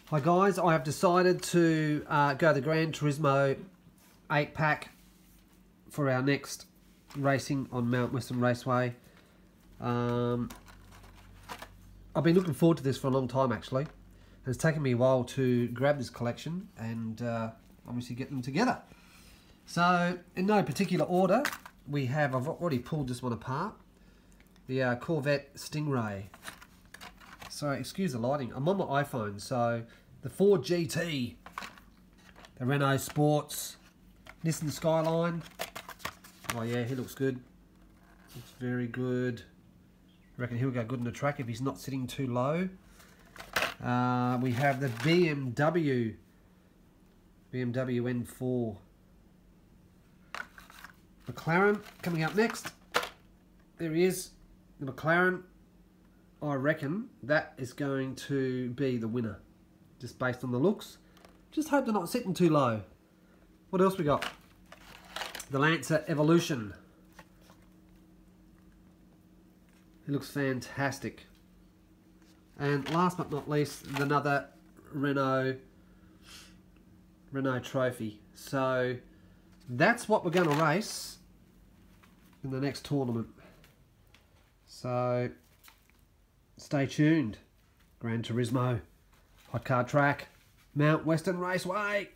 Hi guys, I have decided to go the Gran Turismo 8-pack for our next racing on Mount Western Raceway. I've been looking forward to this for a long time actually. And it's taken me a while to grab this collection and obviously get them together. So in no particular order, I've already pulled this one apart. The Corvette Stingray. So excuse the lighting, I'm on my iPhone, so the Ford GT, the Renault Sports, Nissan Skyline. Oh yeah, he looks good. Looks very good. I reckon he'll go good in the track if he's not sitting too low. We have the BMW N4. McLaren coming up next. There he is, the McLaren. I reckon that is going to be the winner, just based on the looks. Just hope they're not sitting too low. What else we got? The Lancer Evolution. It looks fantastic. And last but not least, another Renault Trophy. So that's what we're going to race in the next tournament. So stay tuned. Gran Turismo, Hot Car Track, Mount Western Raceway.